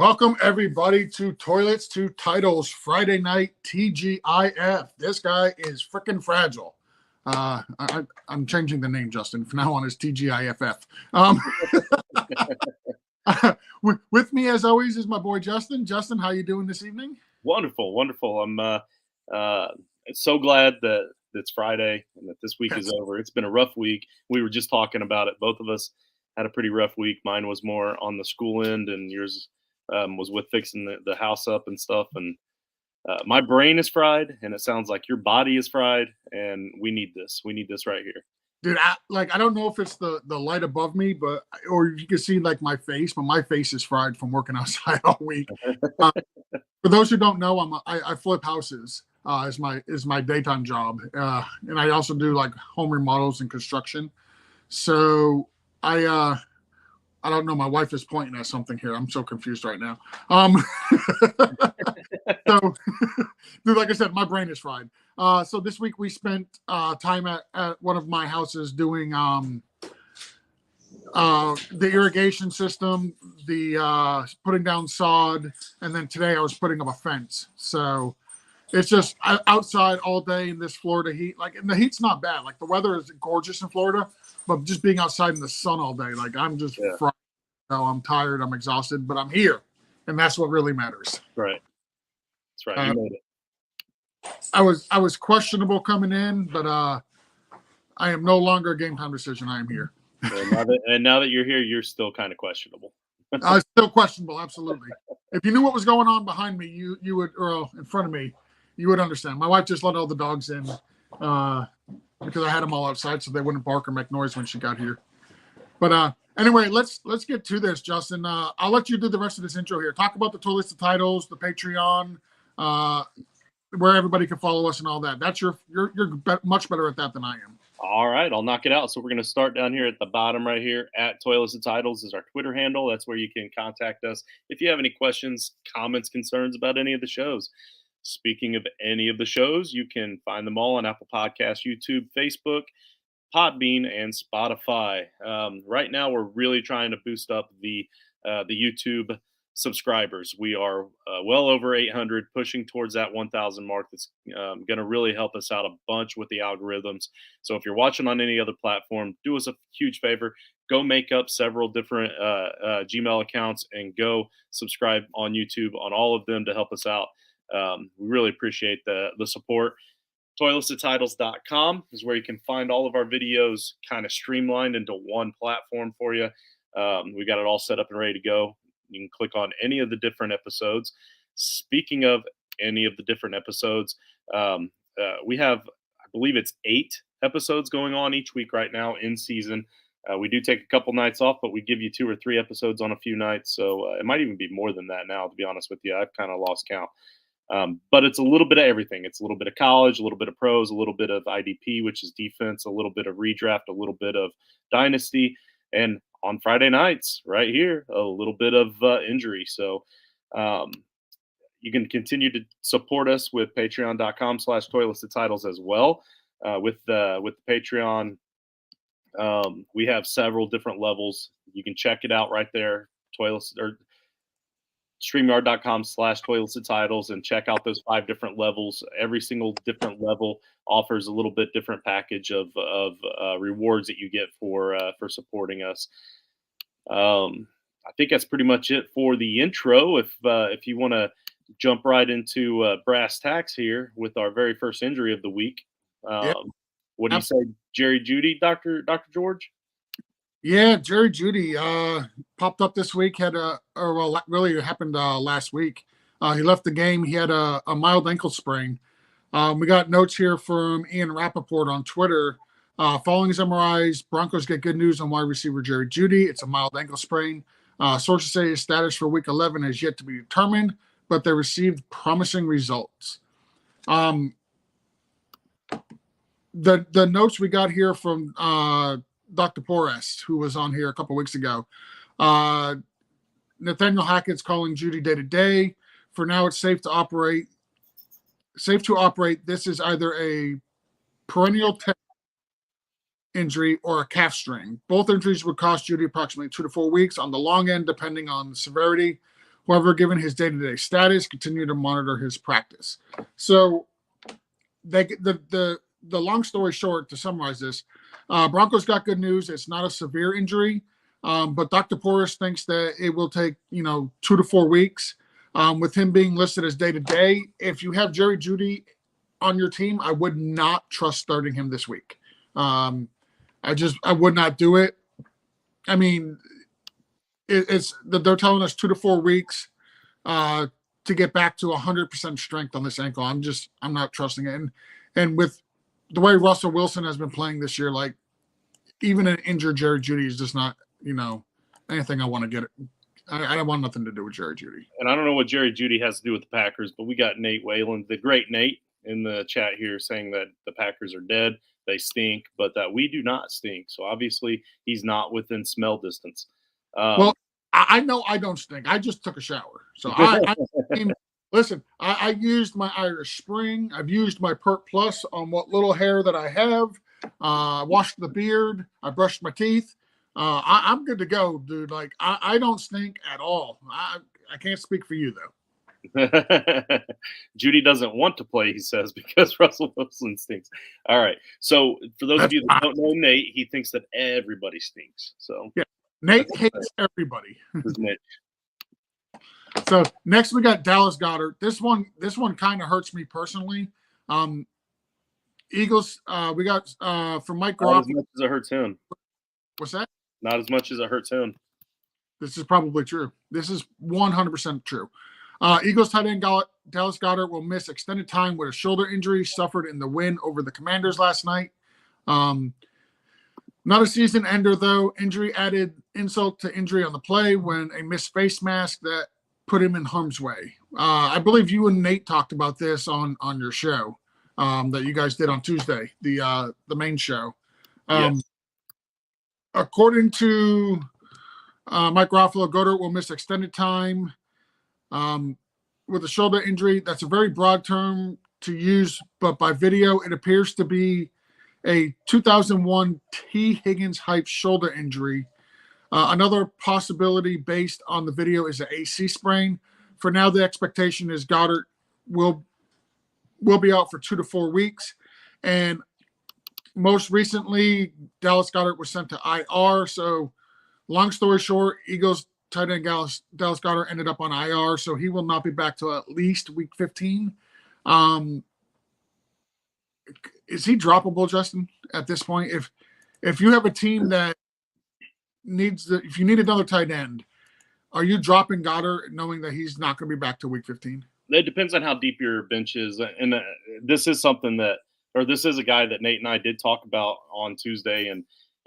Welcome, everybody, to Toilets to Titles Friday night TGIF. This guy is freaking fragile. I'm changing the name, Justin. From now on, it's TGIFF. With me, as always, is my boy Justin. Justin, how you doing this evening? Wonderful. I'm so glad that it's Friday and that this week is over. It's been a rough week. We were just talking about it. Both of us had a pretty rough week. Mine was more on the school end, and yours was with fixing the house up and stuff. And my brain is fried, and it sounds like your body is fried, and we need this. We need this right here. Dude, I don't know if it's the light above me, or you can see like my face, but my face is fried from working outside all week. For those who don't know, I flip houses is my daytime job, and I also do like home remodels and construction. So I don't know. My wife is pointing at something here. I'm so confused right now. So, dude, like I said, my brain is fried. So this week we spent time at one of my houses doing the irrigation system, the putting down sod, and then today I was putting up a fence. So it's just outside all day in this Florida heat. Like, and the heat's not bad. Like, the weather is gorgeous in Florida, but just being outside in the sun all day, like, I'm just fried. I'm tired. I'm exhausted, but I'm here, and that's what really matters. Right. That's right. You made it. I was questionable coming in, but I am no longer a game time decision. I am here. And now that you're here, you're still kind of questionable. Still questionable, absolutely. If you knew what was going on behind me, you would, or in front of me, you would understand. My wife just let all the dogs in because I had them all outside so they wouldn't bark or make noise when she got here. But anyway, let's get to this, Justin. I'll let you do the rest of this intro here. Talk about the Toilets to Titles, the Patreon, where everybody can follow us and all that. That's you're much better at that than I am. All right, I'll knock it out. So we're going to start down here at the bottom right here. At Toilets to Titles is our Twitter handle. That's where you can contact us if you have any questions, comments, concerns about any of the shows. Speaking of any of the shows, you can find them all on Apple Podcasts, YouTube, Facebook, Podbean, and Spotify. Right now, we're really trying to boost up the YouTube subscribers. We are well over 800, pushing towards that 1,000 mark. That's going to really help us out a bunch with the algorithms. So if you're watching on any other platform, do us a huge favor. Go make up several different Gmail accounts and go subscribe on YouTube on all of them to help us out. We really appreciate the support. ToiletsToTitles.com is where you can find all of our videos kind of streamlined into one platform for you. We got it all set up and ready to go. You can click on any of the different episodes. Speaking of any of the different episodes, we have, I believe it's 8 episodes going on each week right now in season. We do take a couple nights off, but we give you 2 or 3 episodes on a few nights. So it might even be more than that now, to be honest with you. I've kind of lost count. But it's a little bit of everything. It's a little bit of college, a little bit of pros, a little bit of IDP, which is defense, a little bit of redraft, a little bit of dynasty, and on Friday nights right here, a little bit of injury. So you can continue to support us with patreon.com/toilets-to-titles as well. With the Patreon, we have several different levels. You can check it out right there, StreamYard.com/toilets-to-titles, and check out those 5 different levels. Every single different level offers a little bit different package of rewards that you get for supporting us. I think that's pretty much it for the intro. If you want to jump right into brass tacks here with our very first injury of the week, what do you say, Jerry Jeudy, Dr. George? Yeah, Jerry Jeudy popped up this week. Really it happened last week. He left the game. He had a mild ankle sprain. We got notes here from Ian Rappaport on Twitter. Following his MRIs, Broncos get good news on wide receiver Jerry Jeudy. It's a mild ankle sprain. Sources say his status for Week 11 is yet to be determined, but they received promising results. The notes we got here from Dr. Porras, who was on here a couple weeks ago. Nathaniel Hackett's calling Jeudy day to day. For now, it's safe to operate. This is either a perennial injury or a calf strain. Both injuries would cost Jeudy approximately 2 to 4 weeks on the long end, depending on the severity. However, given his day-to-day status, continue to monitor his practice. So the long story short, to summarize this, Broncos got good news. It's not a severe injury, but Dr. Porras thinks that it will take 2 to 4 weeks. With him being listed as day-to-day, if you have Jerry Jeudy on your team, I would not trust starting him this week. I would not do it. I mean, they're telling us 2 to 4 weeks to get back to 100% strength on this ankle. I'm not trusting it. And with the way Russell Wilson has been playing this year, like even an injured Jerry Jeudy is just not, anything I want to get. I don't want nothing to do with Jerry Jeudy. And I don't know what Jerry Jeudy has to do with the Packers, but we got Nate Whalen, the great Nate, in the chat here saying that the Packers are dead, they stink, but that we do not stink. So obviously he's not within smell distance. Well, I know I don't stink. I just took a shower. So listen, I used my Irish Spring. I've used my Perk Plus on what little hair that I have. I washed the beard. I brushed my teeth. I'm good to go, dude. Like I don't stink at all. I can't speak for you though. Jeudy doesn't want to play, he says, because Russell Wilson stinks. All right. So for those of you that don't know Nate, he thinks that everybody stinks. So yeah, Nate hates everybody. Nate. So next we got Dallas Goedert. This one kind of hurts me personally. Eagles. We got from Mike Garoppolo. Not as much as it hurts him. What's that? Not as much as it hurts him. This is probably true. This is 100% true. Eagles tight end Dallas Goedert will miss extended time with a shoulder injury suffered in the win over the Commanders last night. Not a season ender, though. Injury added insult to injury on the play when a missed face mask that put him in harm's way. I believe you and Nate talked about this on your show that you guys did on Tuesday, the main show. Yes. According to Mike Garoppolo, Goedert will miss extended time with a shoulder injury. That's a very broad term to use, but by video, it appears to be a 2001 T. Higgins hype shoulder injury. Another possibility based on the video is an AC sprain. For now, the expectation is Goedert will be out for 2 to 4 weeks. And most recently, Dallas Goedert was sent to IR. So long story short, Eagles tight end Dallas Goedert ended up on IR. So he will not be back till at least week 15. Is he droppable, Justin, at this point? If you have a team that if you need another tight end, are you dropping Goedert knowing that he's not going to be back to week 15? It depends on how deep your bench is. And this is something this is a guy that Nate and I did talk about on Tuesday.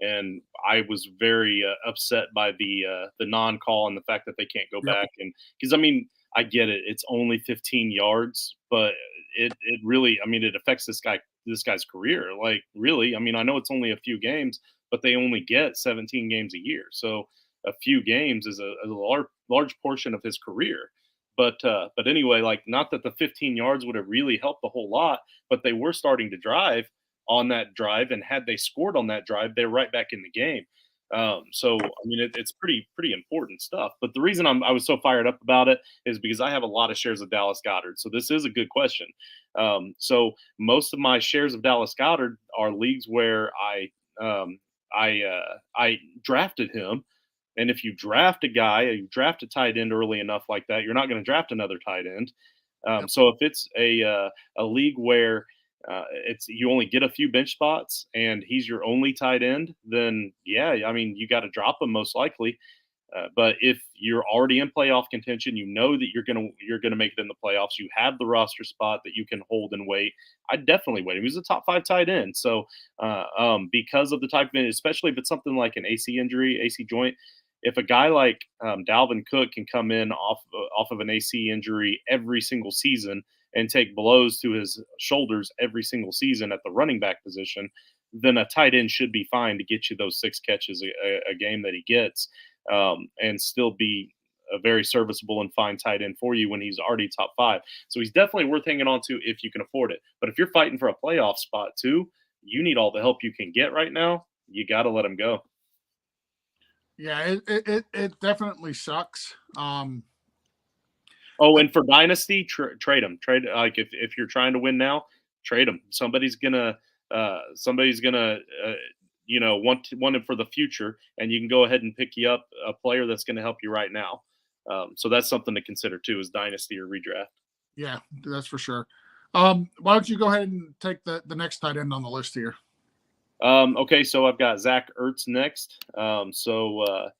And I was very upset by the non-call and the fact that they can't go back. And because, I mean, I get it. It's only 15 yards, but it really, I mean, it affects this guy's career. Like, really, I mean, I know it's only a few games, but they only get 17 games a year. So a few games is a large portion of his career. But anyway, like, not that the 15 yards would have really helped a whole lot, but they were starting to drive on that drive. And had they scored on that drive, they're right back in the game. So, I mean, it's pretty important stuff. But the reason I was so fired up about it is because I have a lot of shares of Dallas Goedert. So this is a good question. So most of my shares of Dallas Goedert are leagues where I drafted him. And if you draft a guy, you draft a tight end early enough like that, you're not going to draft another tight end. So if it's a league where you only get a few bench spots and he's your only tight end, then yeah, I mean, you got to drop him most likely. But if you're already in playoff contention, you know that you're gonna make it in the playoffs. You have the roster spot that you can hold and wait. I definitely wait him. He's a top 5 tight end. So because of the type of, especially if it's something like an AC injury, AC joint. If a guy like Dalvin Cook can come in off of an AC injury every single season and take blows to his shoulders every single season at the running back position, then a tight end should be fine to get you those 6 catches a game that he gets, and still be a very serviceable and fine tight end for you when he's already top 5. So he's definitely worth hanging on to if you can afford it. But if you're fighting for a playoff spot too, you need all the help you can get right now. You got to let him go. Yeah, it definitely sucks. Oh, and for dynasty, trade him. Trade like if you're trying to win now, trade him. Somebody's gonna want him for the future, and you can go ahead and pick you up a player that's going to help you right now. So that's something to consider too, is dynasty or redraft. Yeah, that's for sure. Why don't you go ahead and take the next tight end on the list here? Okay, so I've got Zach Ertz next. Also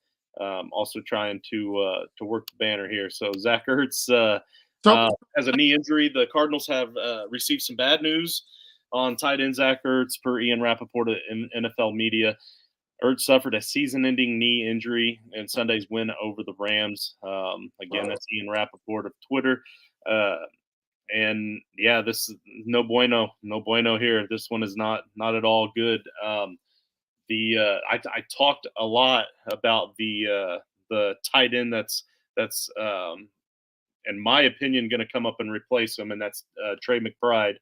trying to work the banner here. So Zach Ertz has a knee injury. The Cardinals have received some bad news on tight end Zach Ertz per Ian Rappaport in NFL Media. Ertz suffered a season-ending knee injury in Sunday's win over the Rams. Again, that's Ian Rappaport of Twitter. And yeah, this is no bueno here. This one is not at all good. I talked a lot about the tight end that's in my opinion going to come up and replace him, and that's Trey McBride.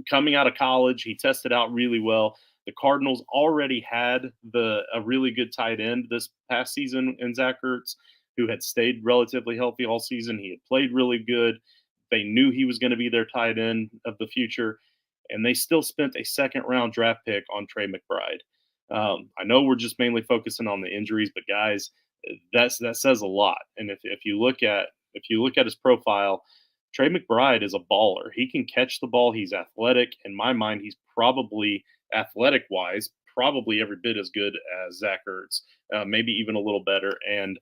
Coming out of college, he tested out really well. The Cardinals already had a really good tight end this past season in Zach Ertz, who had stayed relatively healthy all season. He had played really good. They knew he was going to be their tight end of the future, and they still spent a second-round draft pick on Trey McBride. I know we're just mainly focusing on the injuries, but guys, that says a lot. And if you look at his profile, Trey McBride is a baller. He can catch the ball. He's athletic. In my mind, he's probably athletic-wise, probably every bit as good as Zach Ertz, maybe even a little better, and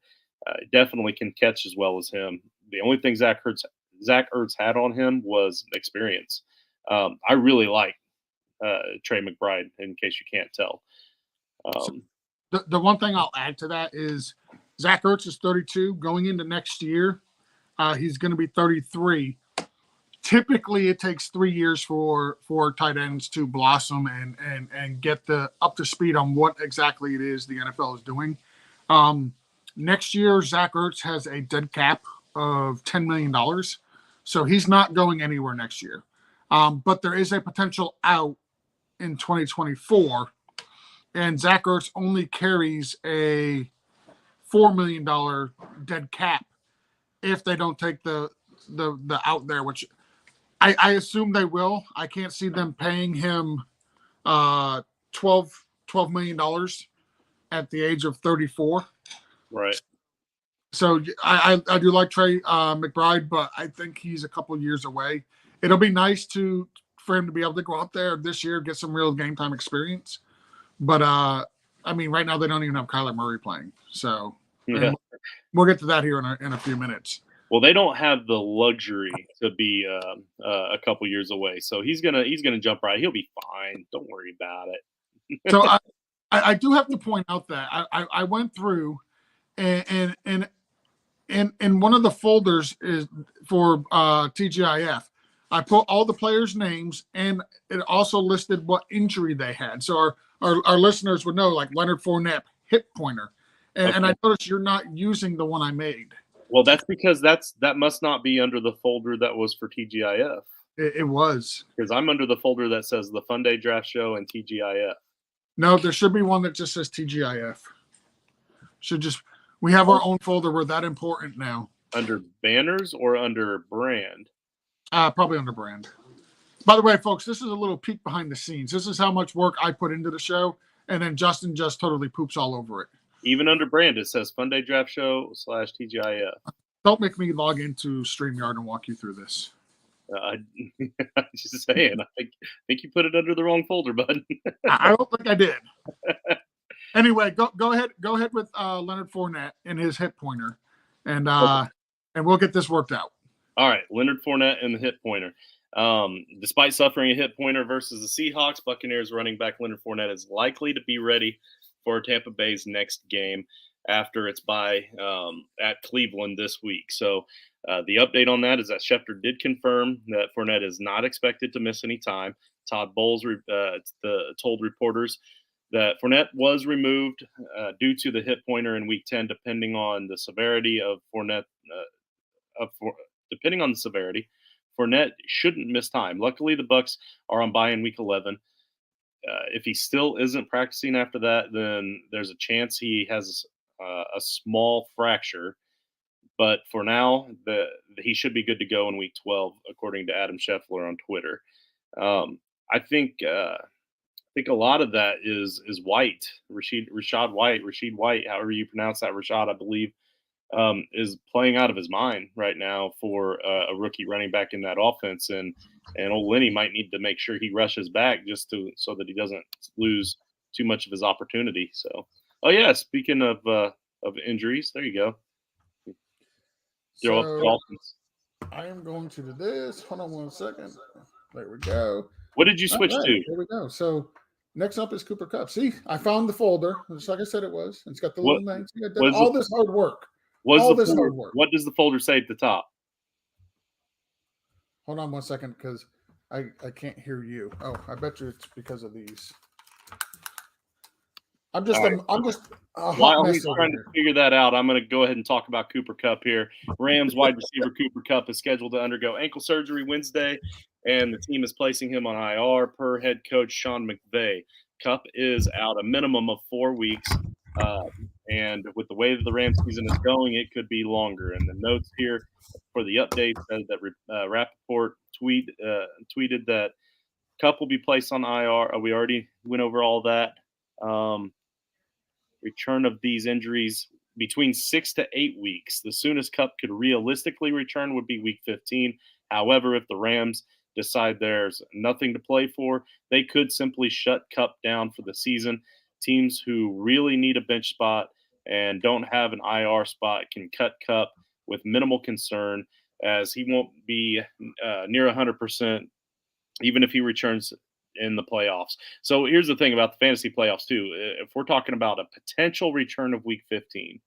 definitely can catch as well as him. The only thing Zach Ertz had on him was experience. I really like Trey McBride, in case you can't tell. The one thing I'll add to that is Zach Ertz is 32. Going into next year, he's going to be 33. Typically, it takes 3 years for tight ends to blossom and get up to speed on what exactly it is the NFL is doing. Next year, Zach Ertz has a dead cap of $10 million. So he's not going anywhere next year. But there is a potential out in 2024. And Zach Ertz only carries a $4 million dead cap if they don't take the out there, which I assume they will. I can't see them paying him $12 million at the age of 34. Right. So I do like Trey McBride, but I think he's a couple years away. It'll be nice for him to be able to go out there this year, get some real game time experience. But I mean, right now they don't even have Kyler Murray playing. So yeah. We'll get to that here in a few minutes. Well, they don't have the luxury to be a couple years away, so he's gonna jump right. He'll be fine. Don't worry about it. So I do have to point out that I went through and one of the folders is for TGIF. I put all the players' names, and it also listed what injury they had. So our listeners would know, like Leonard Fournette, hip pointer. And I noticed you're not using the one I made. Well, that's because that must not be under the folder that was for TGIF. It was. Because I'm under the folder that says the Fun Day Draft Show and TGIF. No, there should be one that just says TGIF. We have our own folder. We're that important now. Under banners or under brand? Probably under brand. By the way, folks, this is a little peek behind the scenes. This is how much work I put into the show, and then Justin just totally poops all over it. Even under brand, it says Fun Day Draft Show /TGIF. Don't make me log into StreamYard and walk you through this. I'm just saying. I think you put it under the wrong folder, bud. I don't think I did. Anyway, go ahead with Leonard Fournette and his hip pointer, and we'll get this worked out. All right, Leonard Fournette and the hip pointer. Despite suffering a hip pointer versus the Seahawks, Buccaneers running back Leonard Fournette is likely to be ready for Tampa Bay's next game after its bye at Cleveland this week. So the update on that is that Schefter did confirm that Fournette is not expected to miss any time. Todd Bowles told reporters that Fournette was removed due to the hip pointer in Week 10, depending on the severity of Fournette. Depending on the severity, Fournette shouldn't miss time. Luckily, the Bucs are on bye in Week 11. If he still isn't practicing after that, then there's a chance he has a small fracture. But for now, he should be good to go in week 12, according to Adam Scheffler on Twitter. I think a lot of that is White, Rashad White, however you pronounce that, Rashad, I believe, is playing out of his mind right now for a rookie running back in that offense, and old Lenny might need to make sure he rushes back just so that he doesn't lose too much of his opportunity. So, oh yeah, speaking of injuries, there you go. Throw up the Dolphins. I am going to do this. Hold on 1 second. There we go. What did you switch to? There we go. So next up is Cooper Kupp. See, I found the folder, just like I said it was. It's got the little names. All this hard work. All this hard work. What does the folder say at the top? Hold on 1 second, because I can't hear you. Oh, I bet you it's because of these. I'm just while he's trying to figure that out, I'm going to go ahead and talk about Cooper Kupp here. Rams wide receiver Cooper Kupp is scheduled to undergo ankle surgery Wednesday, and the team is placing him on IR per head coach Sean McVay. Kupp is out a minimum of 4 weeks, and with the way that the Rams season is going, it could be longer. And the notes here for the update says that Rappaport tweeted that Kupp will be placed on IR. We already went over all that. Return of these injuries between 6 to 8 weeks. The soonest Kupp could realistically return would be week 15. However, if the Rams decide there's nothing to play for, they could simply shut Kupp down for the season. Teams who really need a bench spot and don't have an IR spot can cut Kupp with minimal concern, as he won't be near 100%, even if he returns in the playoffs. So here's the thing about the fantasy playoffs too. If we're talking about a potential return of week 15,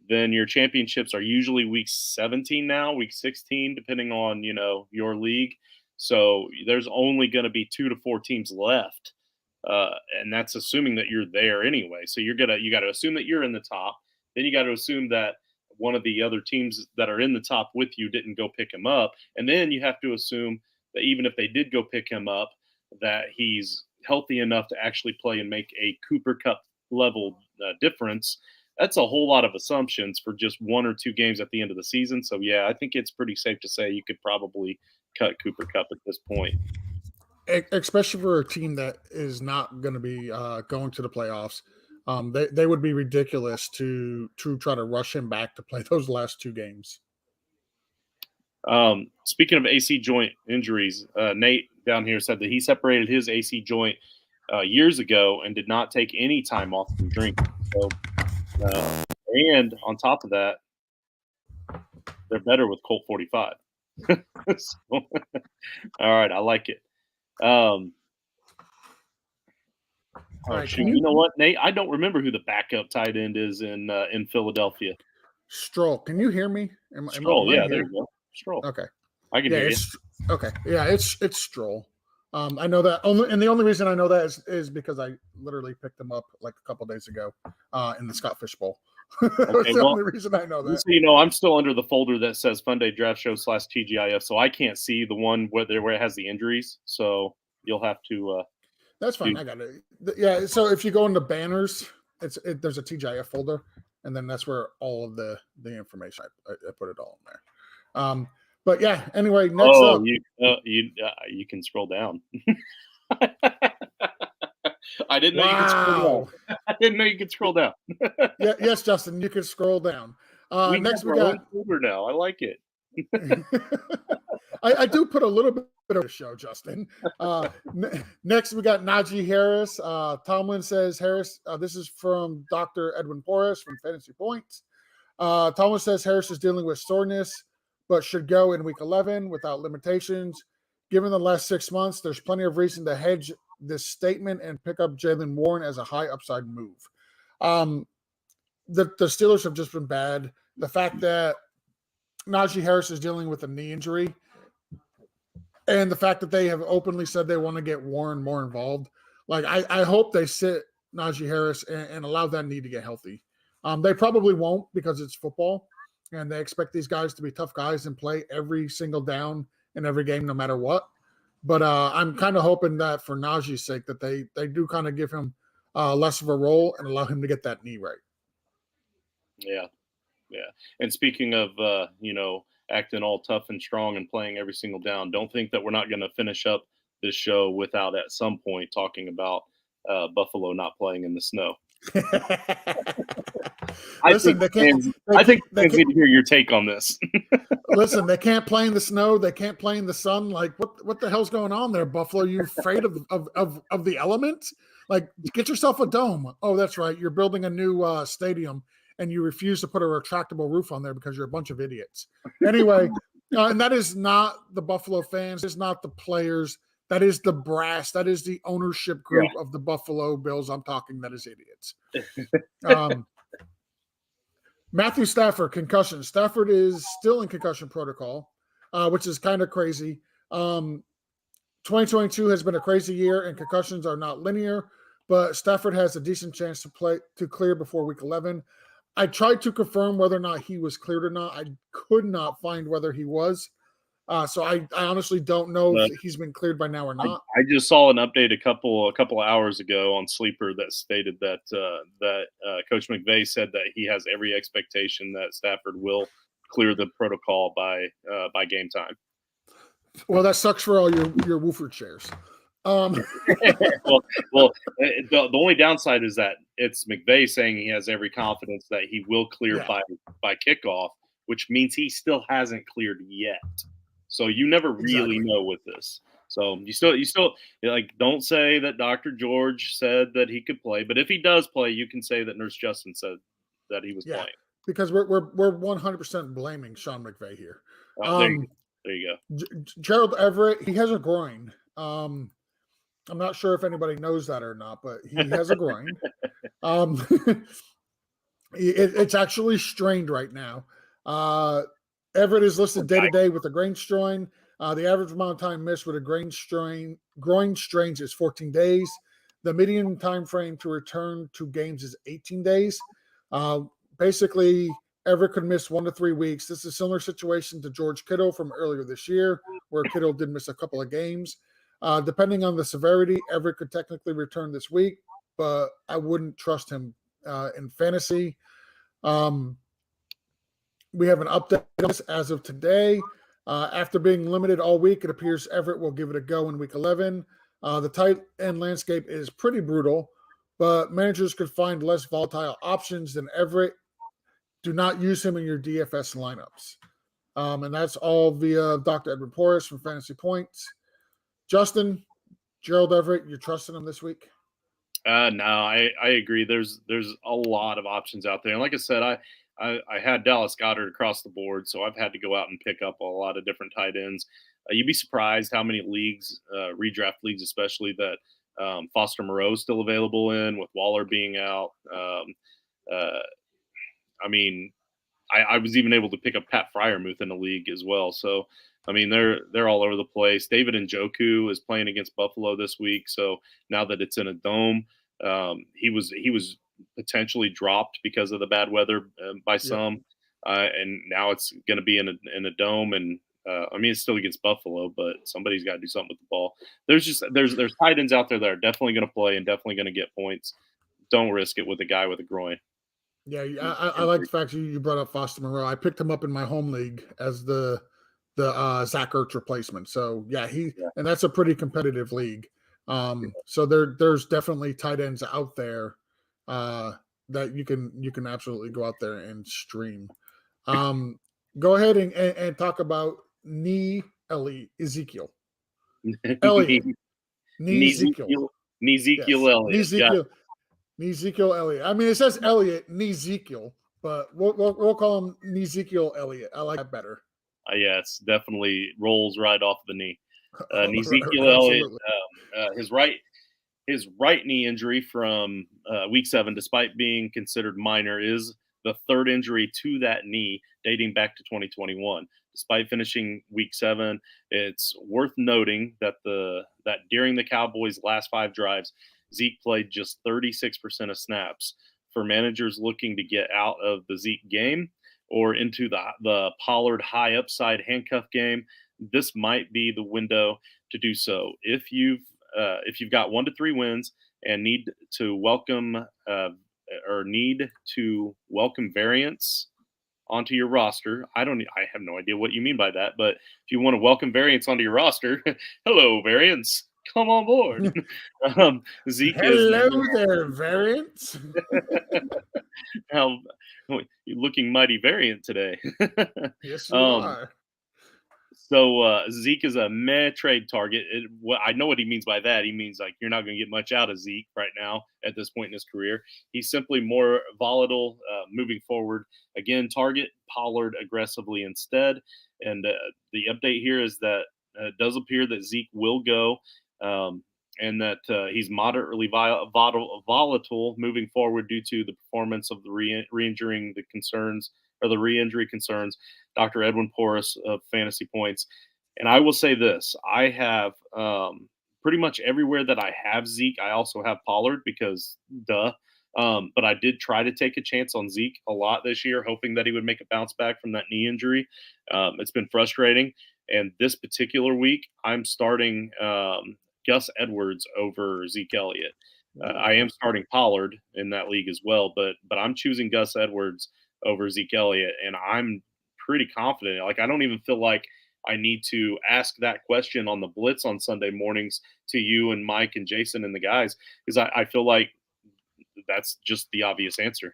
then your championships are usually week 17 now, week 16, depending on, your league. So there's only going to be 2 to 4 teams left. And that's assuming that you're there anyway. So you got to assume that you're in the top. Then you got to assume that one of the other teams that are in the top with you didn't go pick him up. And then you have to assume that even if they did go pick him up, that he's healthy enough to actually play and make a Cooper Kupp level difference. That's a whole lot of assumptions for just 1 or 2 games at the end of the season. So, yeah, I think it's pretty safe to say you could probably cut Cooper Kupp at this point. Especially for a team that is not going to be going to the playoffs. They would be ridiculous to try to rush him back to play those last 2 games. Speaking of AC joint injuries, Nate down here said that he separated his AC joint years ago and did not take any time off from drinking. So, and on top of that, they're better with Colt 45. So, all right, I like it. You know what, Nate? I don't remember who the backup tight end is in Philadelphia. Stroll. Can you hear me? Stroll, yeah, there you go. Stroll. Okay. I can hear you. Okay. Yeah, it's Stroll. I know that and the only reason I know that is because I literally picked him up like a couple days ago in the Scott Fish Bowl. That's the only reason I know that. So, I'm still under the folder that says Fun Day Draft Show /TGIF, so I can't see the one where it has the injuries. So you'll have to. That's fine. I got it. Yeah. So if you go into banners, there's a TGIF folder, and then that's where all of the information I put it all in there. But yeah, anyway, next up. You can scroll down. I didn't know you could scroll down. I didn't know you could scroll down. Yeah, yes, Justin, you can scroll down. Next we got folder now. I like it. I do put a little bit of a show, Justin. Next we got Najee Harris. Tomlin says Harris. This is from Dr. Edwin Porras from Fantasy Points. Tomlin says Harris is dealing with soreness, but should go in week 11 without limitations. Given the last 6 months, there's plenty of reason to hedge this statement and pick up Jaylen Warren as a high upside move. The Steelers have just been bad. The fact that Najee Harris is dealing with a knee injury and the fact that they have openly said they want to get Warren more involved. Like, I hope they sit Najee Harris and allow that knee to get healthy. They probably won't because it's football. And they expect these guys to be tough guys and play every single down in every game, no matter what. But I'm kind of hoping that for Najee's sake that they do kind of give him less of a role and allow him to get that knee right. Yeah. Yeah. And speaking of, acting all tough and strong and playing every single down, don't think that we're not going to finish up this show without at some point talking about Buffalo not playing in the snow. Listen, they can't. I think fans need to hear your take on this. Listen, they can't play in the snow. They can't play in the sun. Like, what the hell's going on there, Buffalo? You afraid of the elements? Like, get yourself a dome. Oh, that's right. You're building a new stadium, and you refuse to put a retractable roof on there because you're a bunch of idiots. Anyway, and that is not the Buffalo fans. It's not the players. That is the brass. That is the ownership group of the Buffalo Bills. I'm talking. That is idiots. Matthew Stafford, concussion. Stafford is still in concussion protocol, which is kind of crazy. 2022 has been a crazy year, and concussions are not linear, but Stafford has a decent chance to clear before week 11. I tried to confirm whether or not he was cleared or not. I could not find whether he was. So I honestly don't know if he's been cleared by now or not. I just saw an update a couple of hours ago on Sleeper that stated that Coach McVay said that he has every expectation that Stafford will clear the protocol by game time. Well, that sucks for all your Woofer chairs. well, the only downside is that it's McVay saying he has every confidence that he will clear by kickoff, which means he still hasn't cleared yet. So you never really know with this. So you still like, don't say that Dr. George said that he could play, but if he does play, you can say that Nurse Justin said that he was playing. Because we're 100% blaming Sean McVay here. There you go. Gerald Everett, he has a groin. I'm not sure if anybody knows that or not, but he has a groin. It's actually strained right now. Everett is listed day to day with a groin strain. The average amount of time missed with a groin strains is 14 days. The median time frame to return to games is 18 days. Basically, Everett could miss 1 to 3 weeks. This is a similar situation to George Kittle from earlier this year, where Kittle did miss a couple of games. Depending on the severity, Everett could technically return this week, but I wouldn't trust him in fantasy. We have an update on this as of today. After being limited all week, it appears Everett will give it a go in week 11. The tight end landscape is pretty brutal, but managers could find less volatile options than Everett. Do not use him in your DFS lineups. And that's all via Dr. Edward Porras from Fantasy Points. Justin, Gerald Everett, you're trusting him this week? No, I agree. There's a lot of options out there. And like I said, I had Dallas Goedert across the board, so I've had to go out and pick up a lot of different tight ends. You'd be surprised how many leagues, redraft leagues especially, that Foster Moreau is still available in, with Waller being out. I was even able to pick up Pat Freiermuth in the league as well. So, I mean, they're all over the place. David Njoku is playing against Buffalo this week. So now that it's in a dome, he was potentially dropped because of the bad weather by some, and now it's going to be in a dome. And it's still against Buffalo, but somebody's got to do something with the ball. There's tight ends out there that are definitely going to play and definitely going to get points. Don't risk it with a guy with a groin. Yeah, I like the fact you brought up Foster Moreau. I picked him up in my home league as the Zach Ertz replacement. So and that's a pretty competitive league. So there's definitely tight ends out there that you can absolutely go out there and stream. Go ahead and talk about Ezekiel. Elliott. Ezekiel Elliott. Ezekiel Elliott. I mean, it says Elliott, Ezekiel, but we'll call him Ezekiel Elliott. I like that better. Yes, definitely rolls right off the knee. Ezekiel Elliott, his right knee injury from week 7, despite being considered minor, is the third injury to that knee dating back to 2021. Despite finishing week 7, it's worth noting that that during the Cowboys' last 5 drives, Zeke played just 36% of snaps. For managers looking to get out of the Zeke game or into the Pollard high upside handcuff game, this might be the window to do so. If you've got 1 to 3 wins and need to welcome variance onto your roster, I have no idea what you mean by that, but if you want to welcome variants onto your roster, hello variants, come on board. Zeke is Hello there, variants. how you're looking mighty variant today. Yes, you um, are. So Zeke is a meh trade target. What I know what he means by that. He means like you're not going to get much out of Zeke right now at this point in his career. He's simply more volatile moving forward. Again, target Pollard aggressively instead. And the update here is that it does appear that Zeke will go, and that he's moderately volatile moving forward due to the performance of the re-injuring the concerns or the re-injury concerns. Dr. Edwin Porras of Fantasy Points. And I will say this, I have pretty much everywhere that I have Zeke, I also have Pollard because duh. But I did try to take a chance on Zeke a lot this year, hoping that he would make a bounce back from that knee injury. It's been frustrating. And this particular week, I'm starting Gus Edwards over Zeke Elliott. I am starting Pollard in that league as well, but I'm choosing Gus Edwards over Zeke Elliott, and I'm pretty confident. Like I don't even feel like I need to ask that question on the Blitz on Sunday mornings to you and Mike and Jason and the guys, because I feel like that's just the obvious answer.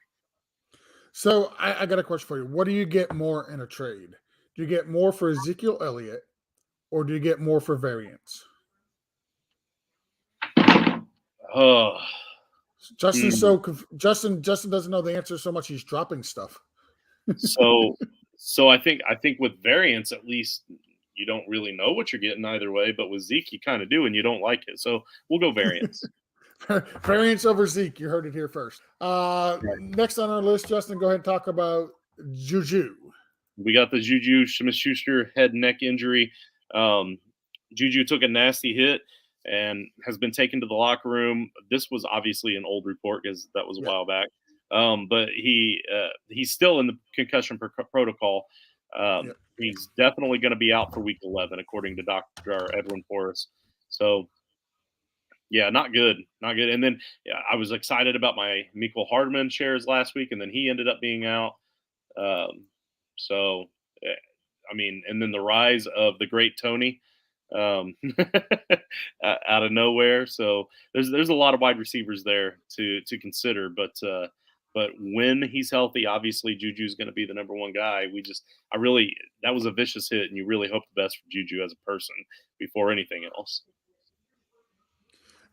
So I got a question for you. What do you get more in a trade? Do you get more for Ezekiel Elliott, or do you get more for variance? Oh, Justin, Justin doesn't know the answer so much he's dropping stuff. so I think with variance, at least you don't really know what you're getting either way, but with Zeke you kind of do, and you don't like it. So we'll go variance. Variance over Zeke. You heard it here first. Next on our list, Justin, go ahead and talk about Juju. We got the Juju Smith-Schuster head and neck injury. Juju took a nasty hit and has been taken to the locker room. This was obviously an old report because that was a while back. But he's still in the concussion protocol. He's definitely going to be out for week 11, according to Dr. Edwin Porras. So, yeah, not good. And then I was excited about my Mecole Hardman shares last week, and then he ended up being out. So, I mean, and then the rise of the great Tony out of nowhere. So there's a lot of wide receivers there to consider, but when he's healthy, obviously Juju's going to be the number one guy. That was a vicious hit, and you really hope the best for Juju as a person before anything else.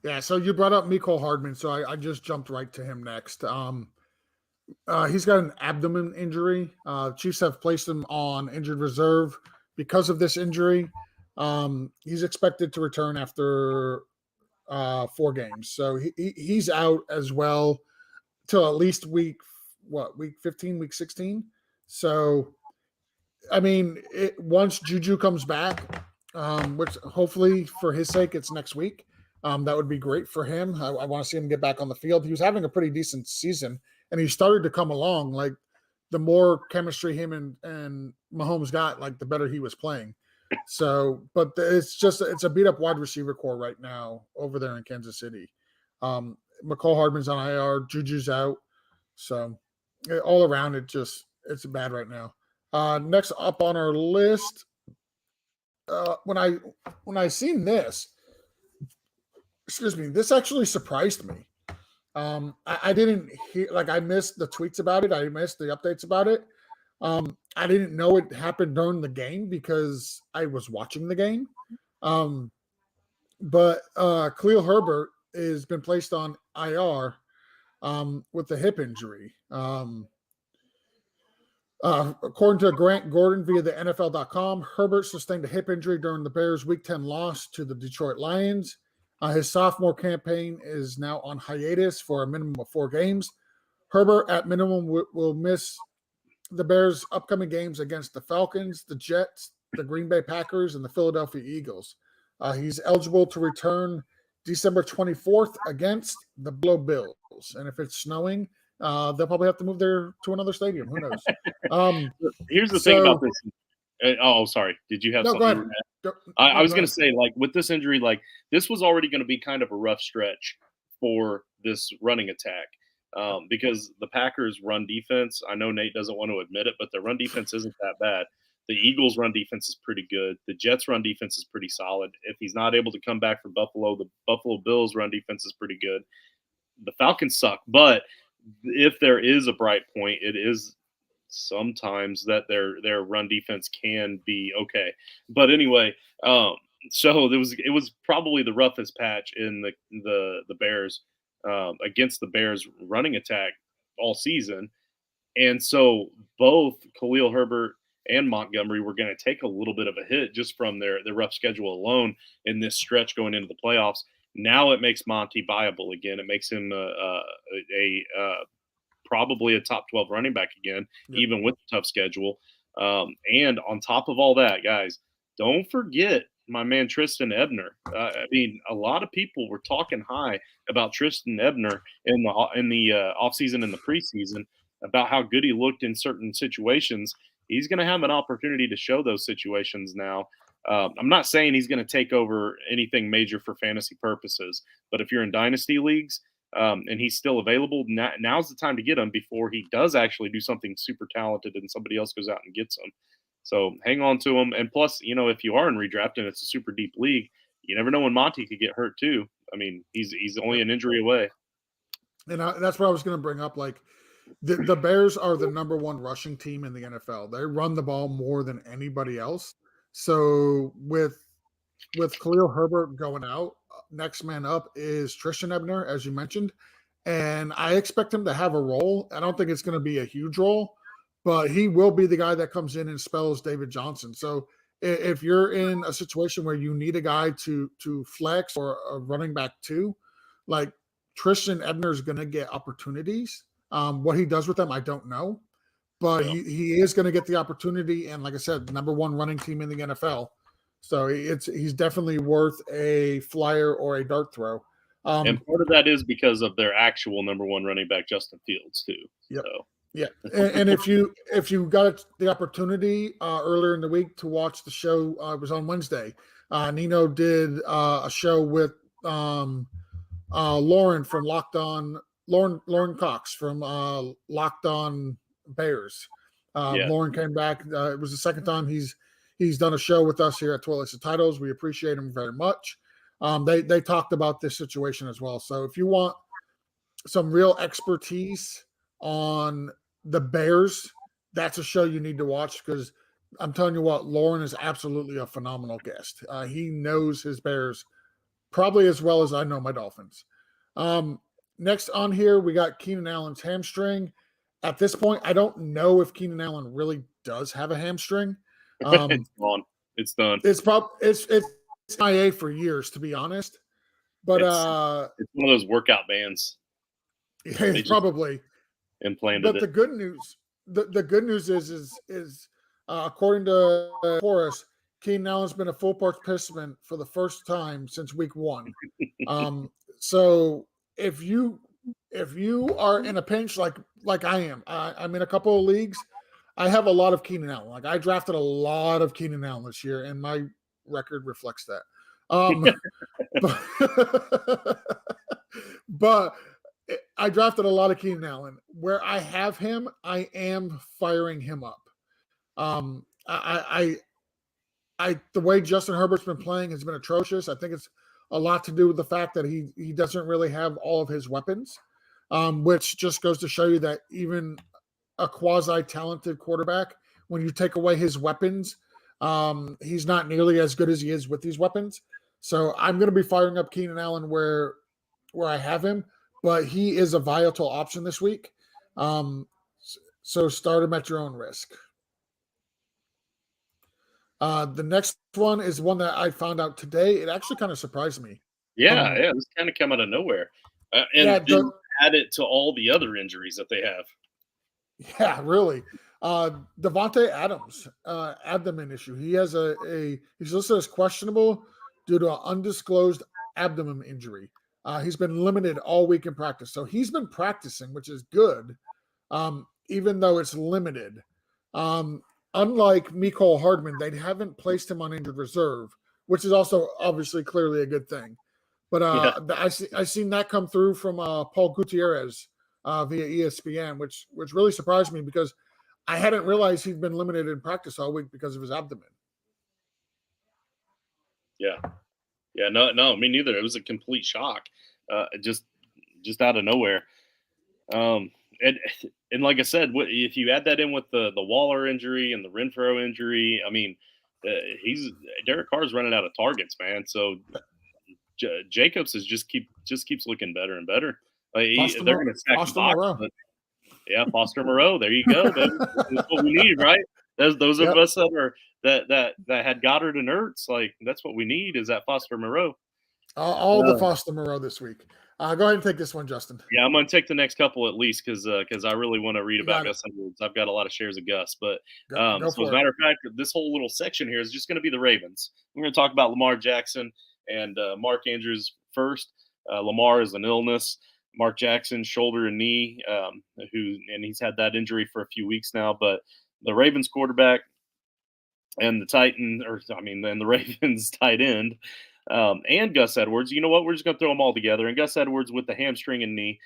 Yeah, so you brought up Mecole Hardman, so I just jumped right to him next. He's got an abdomen injury. Chiefs have placed him on injured reserve because of this injury. He's expected to return after 4 games, so he's out as well till at least week 15, week 16. So, I mean, once Juju comes back, which hopefully for his sake it's next week. That would be great for him. I want to see him get back on the field. He was having a pretty decent season, and he started to come along. Like the more chemistry him and Mahomes got, like the better he was playing. So, but it's a beat up wide receiver core right now over there in Kansas City. Mecole Hardman's on IR, Juju's out, so all around it's bad right now. Next up on our list, when I seen this. Excuse me, this actually surprised me. I didn't hear, like, I missed the tweets about it. I missed the updates about it. I didn't know it happened during the game because I was watching the game. But Khalil Herbert has been placed on IR with a hip injury. According to Grant Gordon via the NFL.com, Herbert sustained a hip injury during the Bears' Week 10 loss to the Detroit Lions. His sophomore campaign is now on hiatus for a minimum of 4 games. Herbert, at minimum, will miss the Bears' upcoming games against the Falcons, the Jets, the Green Bay Packers, and the Philadelphia Eagles. He's eligible to return December 24th against the Buffalo Bills. And if it's snowing, they'll probably have to move to another stadium. Who knows? Here's the thing about this. Oh, sorry. Did you have something? Go ahead. I was going to say, like, with this injury, like, this was already going to be kind of a rough stretch for this running attack. because the Packers' run defense, I know Nate doesn't want to admit it, but their run defense isn't that bad. The Eagles' run defense is pretty good. The Jets' run defense is pretty solid. If he's not able to come back for Buffalo, the Buffalo Bills' run defense is pretty good. The Falcons suck, but if there is a bright point, it is sometimes that their run defense can be okay. But anyway, so it was probably the roughest patch in the Bears against the Bears running attack all season. And so both Khalil Herbert and Montgomery were going to take a little bit of a hit just from their rough schedule alone in this stretch going into the playoffs. Now it makes Monty viable again. It makes him probably a top 12 running back again, even with the tough schedule. And on top of all that, guys, don't forget my man Tristan Ebner. I mean, a lot of people were talking high about Tristan Ebner in the offseason and the preseason about how good he looked in certain situations. He's going to have an opportunity to show those situations now. I'm not saying he's going to take over anything major for fantasy purposes, but if you're in dynasty leagues and he's still available, now's the time to get him before he does actually do something super talented and somebody else goes out and gets him. So hang on to him. And plus, if you are in redraft and it's a super deep league, you never know when Monty could get hurt too. I mean, he's only an injury away. And that's what I was going to bring up. Like the Bears are the number one rushing team in the NFL. They run the ball more than anybody else. So with Khalil Herbert going out, next man up is Tristan Ebner, as you mentioned. And I expect him to have a role. I don't think it's going to be a huge role, but he will be the guy that comes in and spells David Johnson. So if you're in a situation where you need a guy to flex or a running back too, like Tristan Ebner is going to get opportunities. What he does with them, I don't know, but he is going to get the opportunity. And like I said, number one running team in the NFL. So he's definitely worth a flyer or a dart throw. And part of that is because of their actual number one running back, Justin Fields, too. Yep. So. Yeah, and if you got the opportunity earlier in the week to watch the show, it was on Wednesday. Nino did a show with Lauren from Locked On, Lauren Cox from Locked On Bears. Lauren came back. It was the second time he's done a show with us here at Twilight of Titles. We appreciate him very much. They talked about this situation as well. So if you want some real expertise on the Bears, that's a show you need to watch, because I'm telling you what, Lauren is absolutely a phenomenal guest. He knows his Bears probably as well as I know my Dolphins. Next on here, we got Keenan Allen's hamstring. At this point, I don't know if Keenan Allen really does have a hamstring. It's gone. It's done. It's IA for years, to be honest. But it's one of those workout bands. Yeah, probably implanted. But the good news, the good news is according to Forrest, Keenan Allen's been a full participant for the first time since week 1. So if you are in a pinch like I am, I'm in a couple of leagues. I have a lot of Keenan Allen. Like I drafted a lot of Keenan Allen this year, and my record reflects that. But I drafted a lot of Keenan Allen. Where I have him, I am firing him up. The way Justin Herbert's been playing has been atrocious. I think it's a lot to do with the fact that he doesn't really have all of his weapons, which just goes to show you that even a quasi-talented quarterback, when you take away his weapons, he's not nearly as good as he is with these weapons. So I'm going to be firing up Keenan Allen where I have him, but he is a viable option this week. So start him at your own risk. The next one is one that I found out today. It actually kind of surprised me. Yeah, this kind of came out of nowhere. And add it to all the other injuries that they have. Yeah, really. Devontae Adams, abdomen issue. He has he's listed as questionable due to an undisclosed abdomen injury. He's been limited all week in practice. So he's been practicing, which is good, even though it's limited. Unlike Mecole Hardman, they haven't placed him on injured reserve, which is also obviously clearly a good thing. But I seen that come through from Paul Gutierrez via ESPN, which really surprised me because I hadn't realized he'd been limited in practice all week because of his abdomen. Yeah. Yeah, no, me neither. It was a complete shock, just out of nowhere. And and like I said, if you add that in with the Waller injury and the Renfro injury, I mean, he's Derek Carr's running out of targets, man. So Jacobs just keeps looking better and better. They're going to stack the box, but yeah, Foster Moreau. There you go, baby. That's what we need, right? Those of us that had Goddard and Ertz, like that's what we need is that Foster Moreau. All the Foster Moreau this week. Go ahead and take this one, Justin. Yeah, I'm going to take the next couple at least because I really want to read about Gus Edwards. I've got a lot of shares of Gus, but so as a matter of fact, this whole little section here is just going to be the Ravens. We're going to talk about Lamar Jackson and Mark Andrews first. Lamar is an illness. Mark Jackson, shoulder and knee, and he's had that injury for a few weeks now. But the Ravens quarterback and the Ravens tight end, and Gus Edwards. You know what? We're just going to throw them all together. And Gus Edwards with the hamstring and knee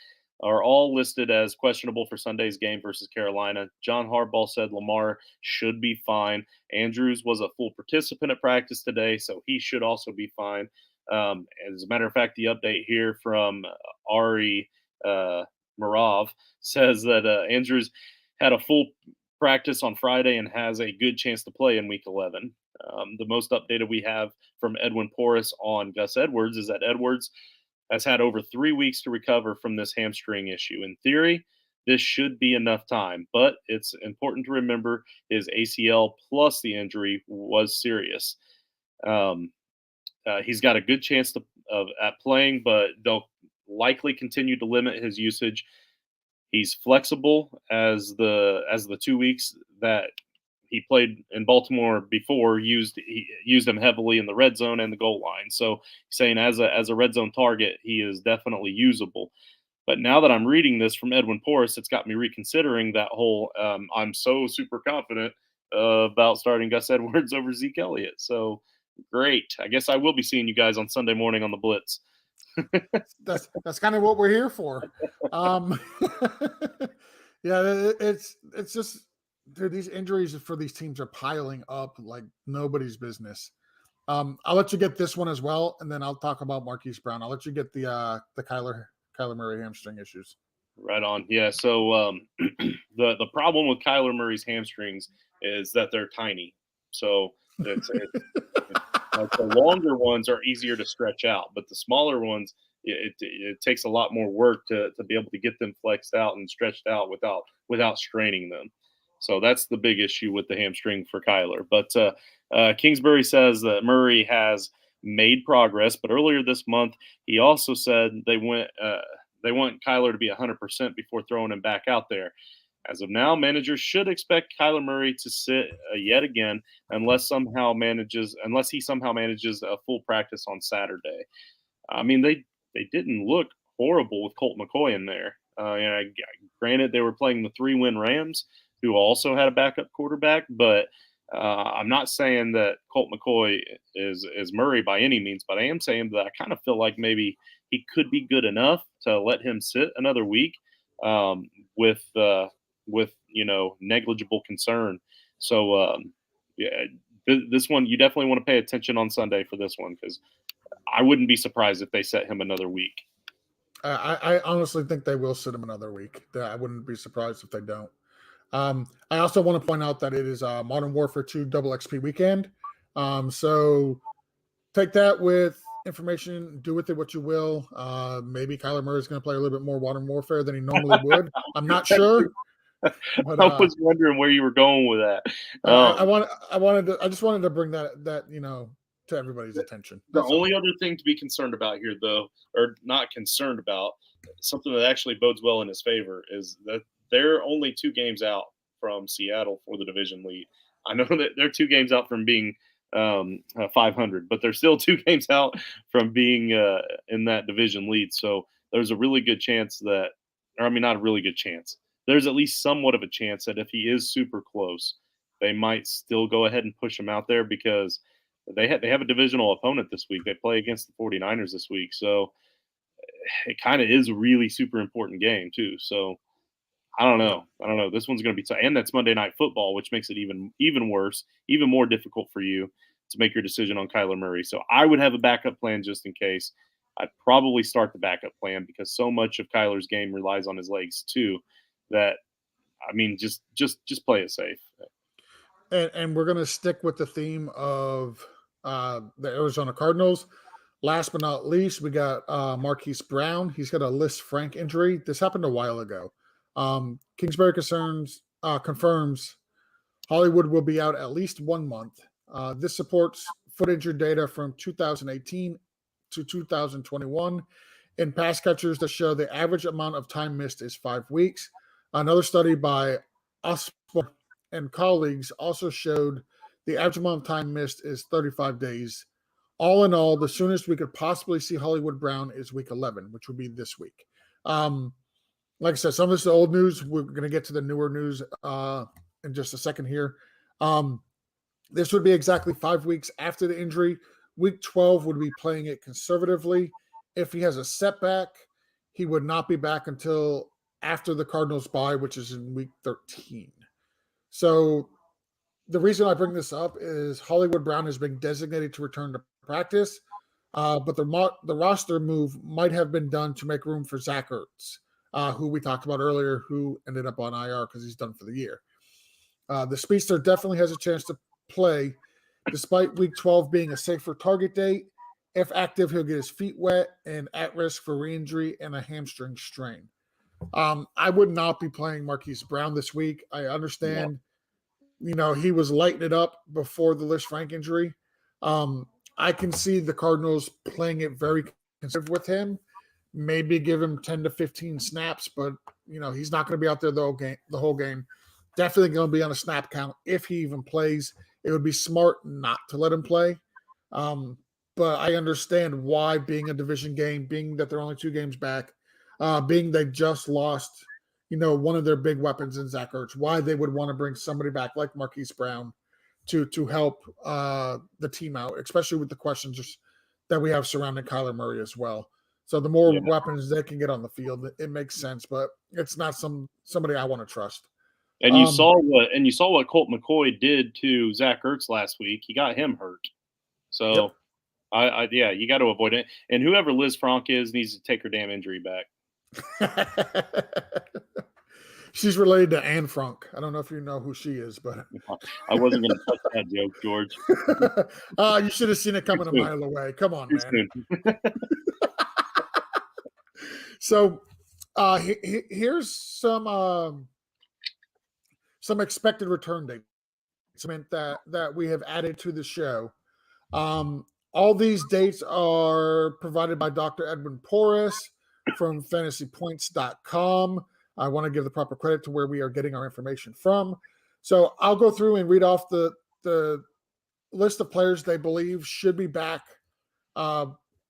are all listed as questionable for Sunday's game versus Carolina. John Harbaugh said Lamar should be fine. Andrews was a full participant at practice today, so he should also be fine. As a matter of fact, the update here from Ari Marav says that Andrews had a full practice on Friday and has a good chance to play in Week 11. The most updated we have from Edwin Porras on Gus Edwards is that Edwards has had over 3 weeks to recover from this hamstring issue. In theory, this should be enough time, but it's important to remember his ACL plus the injury was serious. He's got a good chance at playing, but they'll likely continue to limit his usage. He's flexible as the 2 weeks that he played in Baltimore before he used him heavily in the red zone and the goal line. So saying as a red zone target, he is definitely usable. But now that I'm reading this from Edwin Porras, it's got me reconsidering that whole I'm so super confident about starting Gus Edwards over Zeke Elliott. So great. I guess I will be seeing you guys on Sunday morning on the Blitz. That's kind of what we're here for. Yeah, it's just, dude, these injuries for these teams are piling up like nobody's business. I'll let you get this one as well, and then I'll talk about Marquise Brown. I'll let you get the Kyler Murray hamstring issues. Right on. Yeah. So the problem with Kyler Murray's hamstrings is that they're tiny. So the longer ones are easier to stretch out, but the smaller ones, it takes a lot more work to be able to get them flexed out and stretched out without straining them. So that's the big issue with the hamstring for Kyler. But Kingsbury says that Murray has made progress, but earlier this month he also said they want Kyler to be 100% before throwing him back out there. As of now, managers should expect Kyler Murray to sit yet again unless he somehow manages a full practice on Saturday. I mean, they didn't look horrible with Colt McCoy in there. Granted, they were playing the 3-win Rams, who also had a backup quarterback, but I'm not saying that Colt McCoy is Murray by any means, but I am saying that I kind of feel like maybe he could be good enough to let him sit another week with negligible concern. So this one you definitely want to pay attention on Sunday for this one because I wouldn't be surprised if they set him another week. I honestly think they will sit him another week. I wouldn't be surprised if they don't. I also want to point out that it is Modern Warfare 2 Double XP weekend. So take that with information, do with it what you will. Maybe Kyler Murray is going to play a little bit more Modern Warfare than he normally would. I'm not sure. But, I was wondering where you were going with that. I just wanted to bring that to everybody's attention. The only other thing to be concerned about here, though, or not concerned about, something that actually bodes well in his favor, is that they're only 2 games out from Seattle for the division lead. I know that they're 2 games out from being 500, but they're still 2 games out from being in that division lead. So there's a really good chance not a really good chance. There's at least somewhat of a chance that if he is super close, they might still go ahead and push him out there because they have a divisional opponent this week. They play against the 49ers this week. So it kind of is a really super important game too. So I don't know. I don't know. This one's going to be tough, and that's Monday Night Football, which makes it even worse, even more difficult for you to make your decision on Kyler Murray. So I would have a backup plan just in case. I'd probably start the backup plan because so much of Kyler's game relies on his legs too. That I mean, just play it safe. And we're going to stick with the theme of the Arizona Cardinals. Last but not least, we got Marquise Brown. He's got a Liz Frank injury. This happened a while ago. Kingsbury confirms Hollywood will be out at least 1 month. This supports foot injury data from 2018 to 2021 in pass catchers that show the average amount of time missed is 5 weeks. Another study by Osborne and colleagues also showed the average amount of time missed is 35 days. All in all, the soonest we could possibly see Hollywood Brown is week 11, which would be this week. Like I said, some of this is old news. We're going to get to the newer news in just a second here. This would be exactly 5 weeks after the injury. Week 12 would be playing it conservatively. If he has a setback, he would not be back until after the Cardinals bye, which is in week 13. So the reason I bring this up is Hollywood Brown has been designated to return to practice, but the roster move might have been done to make room for Zach Ertz, who we talked about earlier, who ended up on IR because he's done for the year. The speedster definitely has a chance to play, despite week 12 being a safer target date. If active, he'll get his feet wet and at risk for re-injury and a hamstring strain. I would not be playing Marquise Brown this week. I understand, he was lighting it up before the Liz Frank injury. I can see the Cardinals playing it very conservative with him. Maybe give him 10 to 15 snaps, but he's not going to be out there the whole game. Definitely going to be on a snap count if he even plays. It would be smart not to let him play. But I understand why, being a division game, being that they're only 2 games back, being they just lost, one of their big weapons in Zach Ertz, why they would want to bring somebody back like Marquise Brown to help the team out, especially with the questions that we have surrounding Kyler Murray as well. So the more weapons they can get on the field, it makes sense, but it's not somebody I want to trust. And you saw what Colt McCoy did to Zach Ertz last week. He got him hurt. So, you got to avoid it. And whoever Liz Frank is needs to take her damn injury back. She's related to Anne Frank. I don't know if you know who she is, but I wasn't going to touch that joke, George. You should have seen it coming a mile away. Come on, man. So here's some expected return dates that we have added to the show. All these dates are provided by Dr. Edwin Porras from fantasypoints.com. I want to give the proper credit to where we are getting our information from. So I'll go through and read off the list of players they believe should be back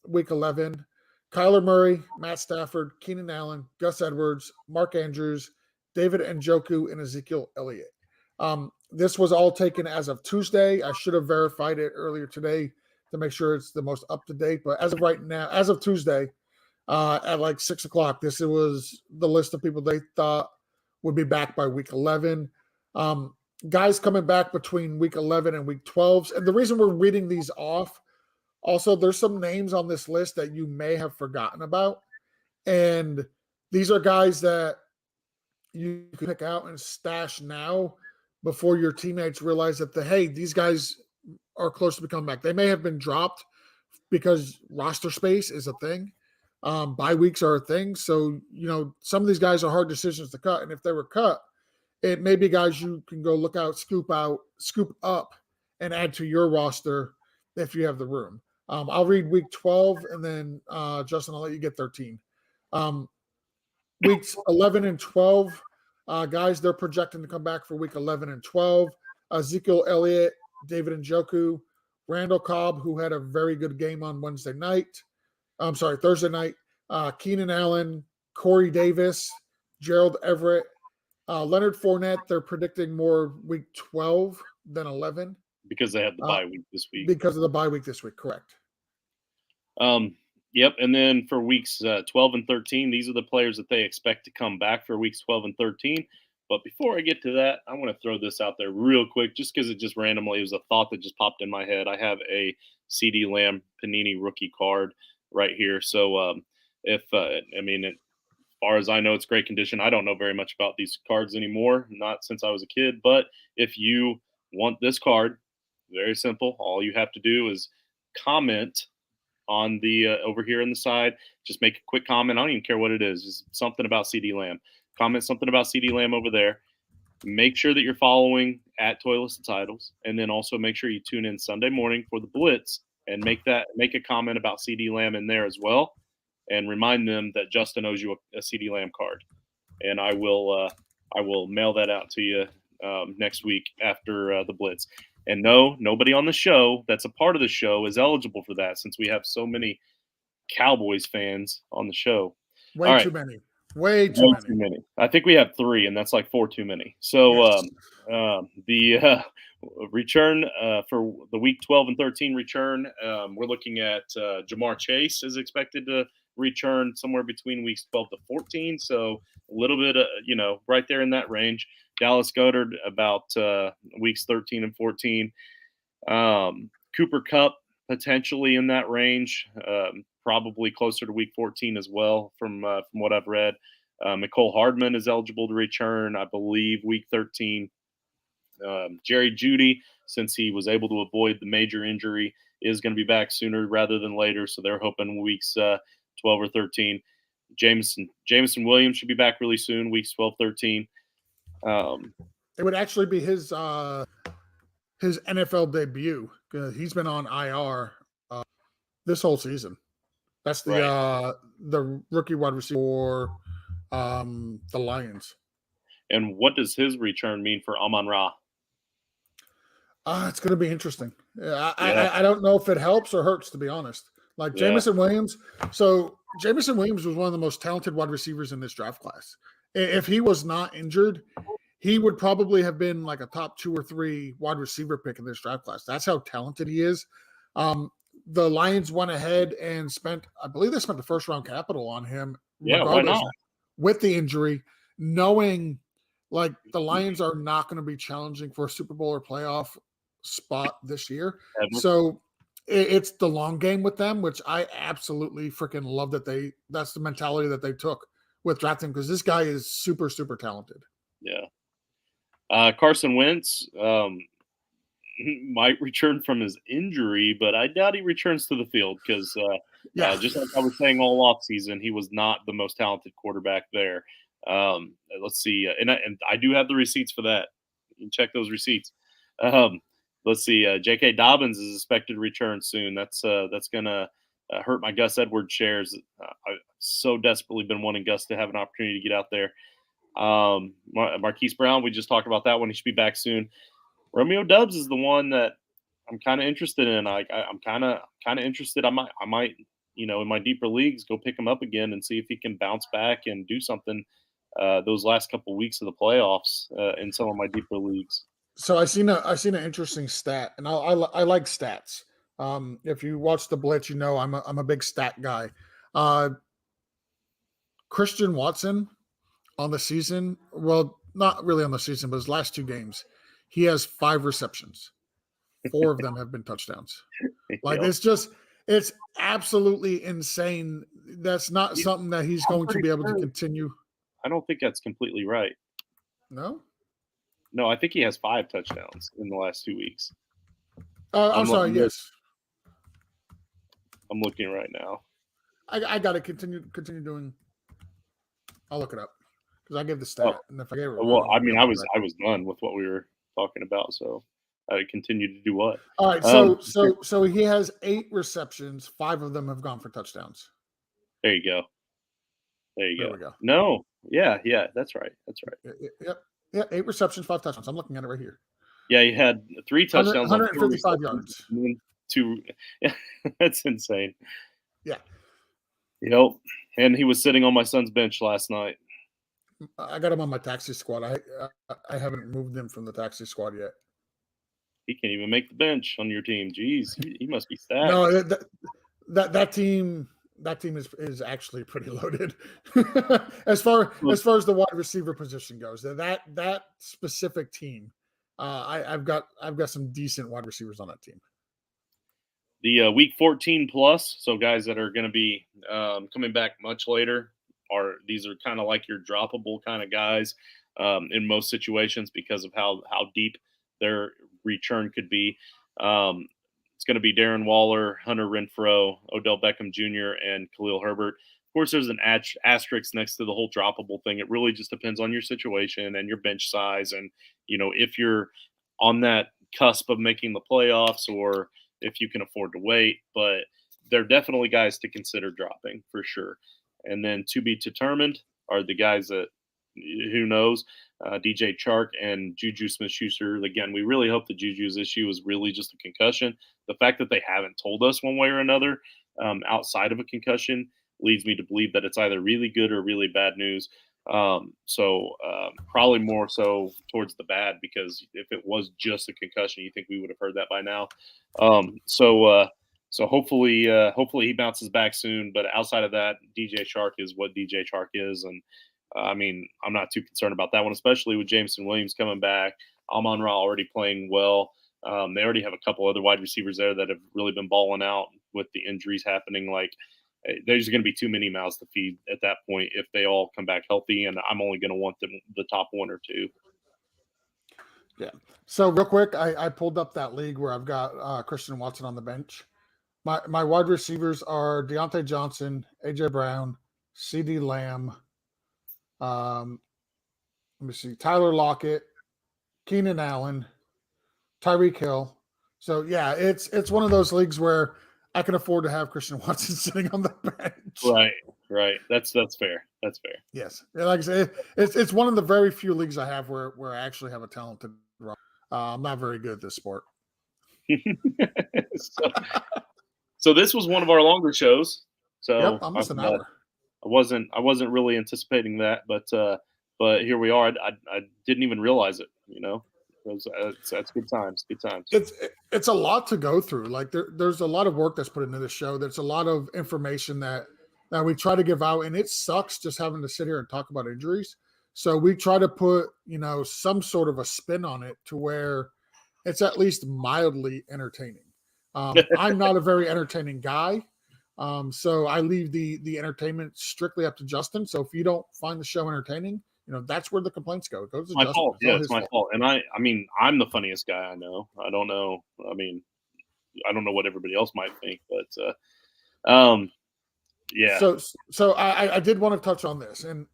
week 11. Kyler Murray, Matt Stafford, Keenan Allen, Gus Edwards, Mark Andrews, David Njoku, and Ezekiel Elliott. This was all taken as of Tuesday. I should have verified it earlier today to make sure it's the most up-to-date. But as of right now, as of Tuesday, at like 6 o'clock, this was the list of people they thought would be back by week 11. Guys coming back between week 11 and week 12. And the reason we're reading these off, also, there's some names on this list that you may have forgotten about. And these are guys that you can pick out and stash now before your teammates realize that these guys are close to becoming back. They may have been dropped because roster space is a thing. Bye weeks are a thing. So, some of these guys are hard decisions to cut. And if they were cut, it may be guys you can go look out, scoop up, and add to your roster if you have the room. I'll read week 12, and then, Justin, I'll let you get 13. Weeks 11 and 12, guys, they're projecting to come back for week 11 and 12. Ezekiel Elliott, David Njoku, Randall Cobb, who had a very good game on Thursday night. Keenan Allen, Corey Davis, Gerald Everett, Leonard Fournette. They're predicting more week 12 than 11. Because they have the bye week this week. Because of the bye week this week, correct. Yep, and then for weeks 12 and 13, these are the players that they expect to come back for weeks 12 and 13. But before I get to that, I want to throw this out there real quick, just because it just randomly was a thought that just popped in my head. I have a CD Lamb Panini rookie card right here. So if I mean, as far as I know, it's great condition. I don't know very much about these cards anymore, not since I was a kid. But if you want this card, very simple. All you have to do is comment on the over here on the side. Just make a quick comment. I don't even care what it is. Just something about CD Lamb. Comment something about CD Lamb over there. Make sure that you're following at Toyless Titles, and then also make sure you tune in Sunday morning for the Blitz and make a comment about CD Lamb in there as well, and remind them that Justin owes you a CD Lamb card, and I will mail that out to you next week after the Blitz. And no, nobody on the show that's a part of the show is eligible for that, since we have so many Cowboys fans on the show. Way too many. Way too many. I think we have 3, and that's like 4 too many. So Yes. the return for the week 12 and 13 return, we're looking at Jamar Chase is expected to return somewhere between weeks 12 to 14. So a little bit, right there in that range. Dallas Goedert about weeks 13 and 14. Cooper Kupp potentially in that range, probably closer to week 14 as well from what I've read. Mecole Hardman is eligible to return, I believe, week 13. Jerry Jeudy, since he was able to avoid the major injury, is going to be back sooner rather than later. So they're hoping weeks 12 or 13. Jameson Williams should be back really soon, weeks 12, 13. It would actually be his NFL debut. He's been on IR this whole season. That's the rookie wide receiver for the Lions. And what does his return mean for Amon-Ra? It's going to be interesting. I don't know if it helps or hurts, to be honest. Like Jameson Williams. So Jameson Williams was one of the most talented wide receivers in this draft class. If he was not injured, he would probably have been like a top 2 or 3 wide receiver pick in this draft class. That's how talented he is. The Lions went ahead and I believe they spent the first round capital on him. Yeah, why not? With the injury, knowing like the Lions are not going to be challenging for a Super Bowl or playoff spot this year. Ever. So it's the long game with them, which I absolutely freaking love that's the mentality that they took with drafting, because this guy is super, super talented. Yeah. Carson Wentz might return from his injury, but I doubt he returns to the field because just like I was saying all offseason, he was not the most talented quarterback there. Let's see. And I do have the receipts for that. You can check those receipts. Let's see. J.K. Dobbins is expected to return soon. That's going to hurt my Gus Edwards shares. I've so desperately been wanting Gus to have an opportunity to get out there. Marquise Brown, we just talked about that one. He should be back soon. Romeo Doubs is the one that I'm kind of interested in. I'm kind of interested. I might, in my deeper leagues, go pick him up again and see if he can bounce back and do something those last couple weeks of the playoffs in some of my deeper leagues. So I seen an interesting stat, and I like stats. If you watch the Blitz, I'm a big stat guy. Christian Watson on the season, well, not really on the season, but his last 2 games, he has 5 receptions. 4 of them have been touchdowns. Like it's absolutely insane. That's not something that he's going to be able to continue. I don't think that's completely right. No, I think he has 5 touchdowns in the last 2 weeks. I'm sorry. Yes, I'm looking right now. I got to continue doing. I'll look it up because I gave the stat, and if I gave it wrong, I mean, I was done with what we were talking about, so I continue to do what? All right, so he has 8 receptions. 5 of them have gone for touchdowns. There you go. There we go. No, yeah, that's right. Yep. Yeah, 8 receptions, 5 touchdowns. I'm looking at it right here. Yeah, he had 3 touchdowns, 155 yards. 2. Yeah, that's insane. Yeah. Yep. And he was sitting on my son's bench last night. I got him on my taxi squad. I haven't moved him from the taxi squad yet. He can't even make the bench on your team. Jeez, he must be stacked. No, that team that team is actually pretty loaded as far as the wide receiver position goes. That specific team, I've got some decent wide receivers on that team. The week 14 plus, so guys that are going to be coming back much later, these are kind of like your droppable kind of guys in most situations because of how deep their return could be. It's going to be Darren Waller, Hunter Renfrow, Odell Beckham Jr., and Khalil Herbert. Of course, there's an asterisk next to the whole droppable thing. It really just depends on your situation and your bench size, and if you're on that cusp of making the playoffs or if you can afford to wait. But they're definitely guys to consider dropping for sure. And then to be determined are the guys that who knows, DJ Chark and Juju Smith-Schuster. Again, we really hope that Juju's issue is really just a concussion. The fact that they haven't told us one way or another outside of a concussion leads me to believe that it's either really good or really bad news. So probably more so towards the bad, because if it was just a concussion, you think we would have heard that by now. So hopefully he bounces back soon. But outside of that, DJ Chark is what DJ Chark is, and I mean, I'm not too concerned about that one, especially with Jameson Williams coming back. Amon-Ra already playing well. They already have a couple other wide receivers there that have really been balling out with the injuries happening. Like, there's going to be too many mouths to feed at that point if they all come back healthy, and I'm only going to want the top one or two. Yeah. So real quick, I pulled up that league where I've got Christian Watson on the bench. My wide receivers are Deontay Johnson, AJ Brown, CeeDee Lamb. Let me see, Tyler Lockett, Keenan Allen, Tyreek Hill. So yeah, it's one of those leagues where I can afford to have Christian Watson sitting on the bench. Right. That's fair. That's fair. Yes, like I say, it's one of the very few leagues I have where I actually have a talented runner. I'm not very good at this sport. So this was one of our longer shows. So yep, almost an hour. I wasn't really anticipating that, but here we are. I didn't even realize it. That's good times. Good times. It's a lot to go through. Like there's a lot of work that's put into this show. There's a lot of information that we try to give out, and it sucks just having to sit here and talk about injuries. So we try to put some sort of a spin on it to where it's at least mildly entertaining. I'm not a very entertaining guy. So I leave the entertainment strictly up to Justin. So if you don't find the show entertaining, that's where the complaints go. It goes to my Justin. fault. Yeah, it's my fault. And I mean, I'm the funniest guy I know. I don't know. I mean, I don't know what everybody else might think, but yeah. So I did want to touch on this, and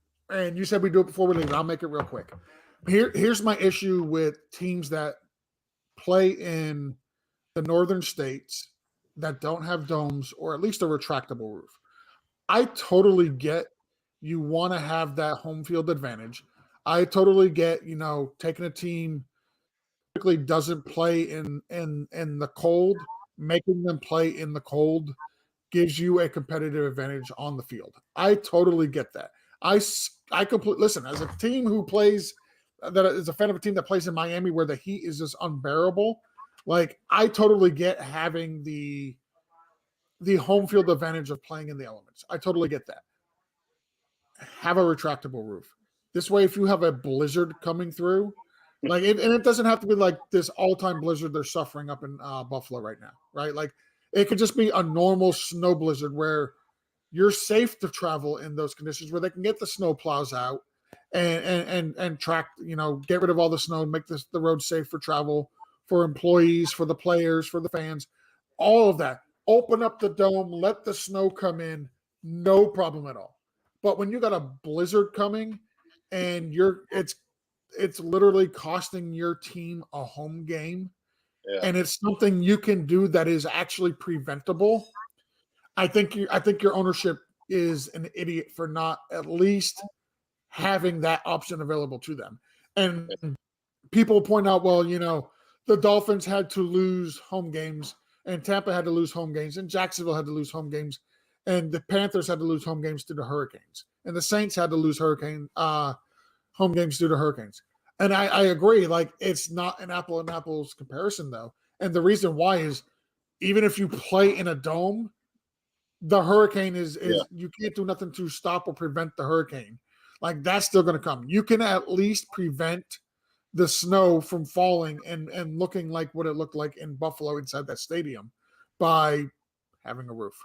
you said we do it before we leave. I'll make it real quick. Here's my issue with teams that play in the northern states that don't have domes or at least a retractable roof. I totally get you want to have that home field advantage. I totally get, taking a team typically doesn't play in the cold, making them play in the cold gives you a competitive advantage on the field. I totally get that. I completely listen, as a team who plays that is a fan of a team that plays in Miami where the heat is just unbearable. Like, I totally get having the home field advantage of playing in the elements. I totally get that. Have a retractable roof. This way, if you have a blizzard coming through, and it doesn't have to be like this all-time blizzard they're suffering up in Buffalo right now, right? Like, it could just be a normal snow blizzard where you're safe to travel in those conditions, where they can get the snow plows out and track, get rid of all the snow and make the road safe for travel, for employees, for the players, for the fans, all of that. Open up the dome, let the snow come in, no problem at all. But when you got a blizzard coming and it's literally costing your team a home game, and it's something you can do that is actually preventable, I think your ownership is an idiot for not at least having that option available to them. And people point out, well, the Dolphins had to lose home games, and Tampa had to lose home games, and Jacksonville had to lose home games, and the Panthers had to lose home games due to hurricanes, and the Saints had to lose home games due to hurricanes. And I agree, like, it's not an apple and apples comparison, though. And the reason why is, even if you play in a dome, the hurricane is Yeah. you can't do nothing to stop or prevent the hurricane. Like that's still going to come. You can at least prevent the snow from falling and looking like what it looked like in Buffalo inside that stadium by having a roof.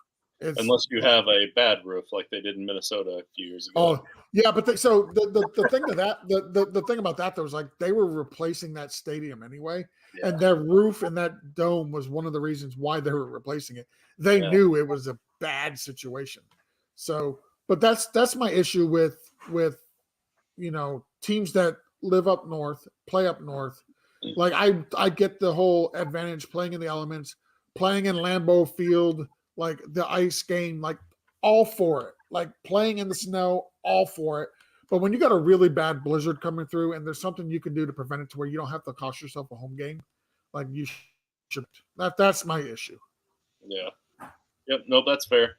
Unless you have a bad roof like they did in Minnesota a few years ago. Oh yeah, but so the thing to that the thing about that though was like they were replacing that stadium anyway, and their roof and that dome was one of the reasons why they were replacing it. They knew it was a bad situation. So, but that's my issue with teams that live up north, play up north. Like I get the whole advantage playing in the elements, playing in Lambeau Field, like the ice game, like all for it. Like playing in the snow, all for it. But when you got a really bad blizzard coming through and there's something you can do to prevent it to where you don't have to cost yourself a home game, like you should. That's my issue. Yeah. Yep. Nope. That's fair.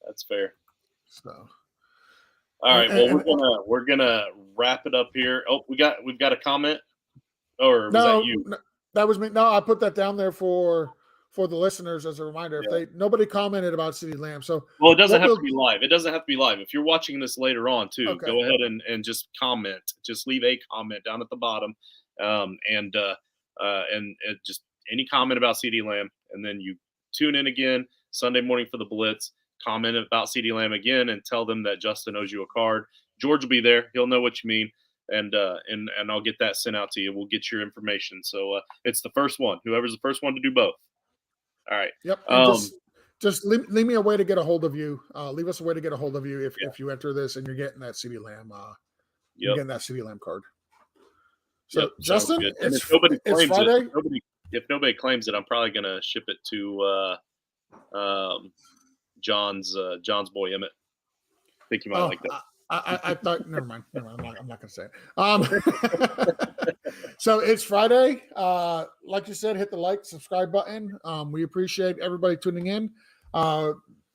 That's fair. So. All right. Well, we're gonna wrap it up here. Oh, we've got a comment. Or was that you? No, that was me. No, I put that down there for the listeners as a reminder. If nobody commented about CeeDee Lamb, so well, it doesn't have to be live. It doesn't have to be live. If you're watching this later on too, okay. Go ahead and just comment. Just leave a comment down at the bottom, and just any comment about CeeDee Lamb, and then you tune in again Sunday morning for the Blitz. Comment about CeeDee Lamb again, and tell them that Justin owes you a card. George will be there. He'll know what you mean. And I'll get that sent out to you. We'll get your information. So it's the first one. Whoever's the first one to do both. All right. Yep. Just leave me a way to get a hold of you. Leave us a way to get a hold of you if you enter this and you're getting that CeeDee Lamb. You're getting that CeeDee Lamb card. So Justin, it's Friday. If nobody claims it, I'm probably gonna ship it to John's boy Emmett. I think you might like that. I thought, never mind. I'm not going to say it. So it's Friday. Like you said, hit the like, subscribe button. We appreciate everybody tuning in.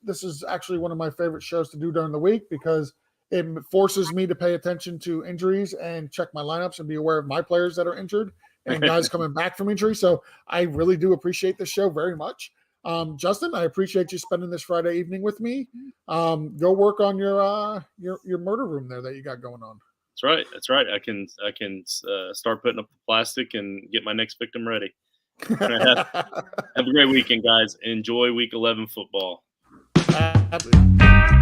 This is actually one of my favorite shows to do during the week because it forces me to pay attention to injuries and check my lineups and be aware of my players that are injured and guys coming back from injury. So I really do appreciate this show very much. Justin, I appreciate you spending this Friday evening with me. Go work on your murder room there that you got going on. That's right. I can start putting up the plastic and get my next victim ready. Have a great weekend, guys. Enjoy Week 11 football. Absolutely.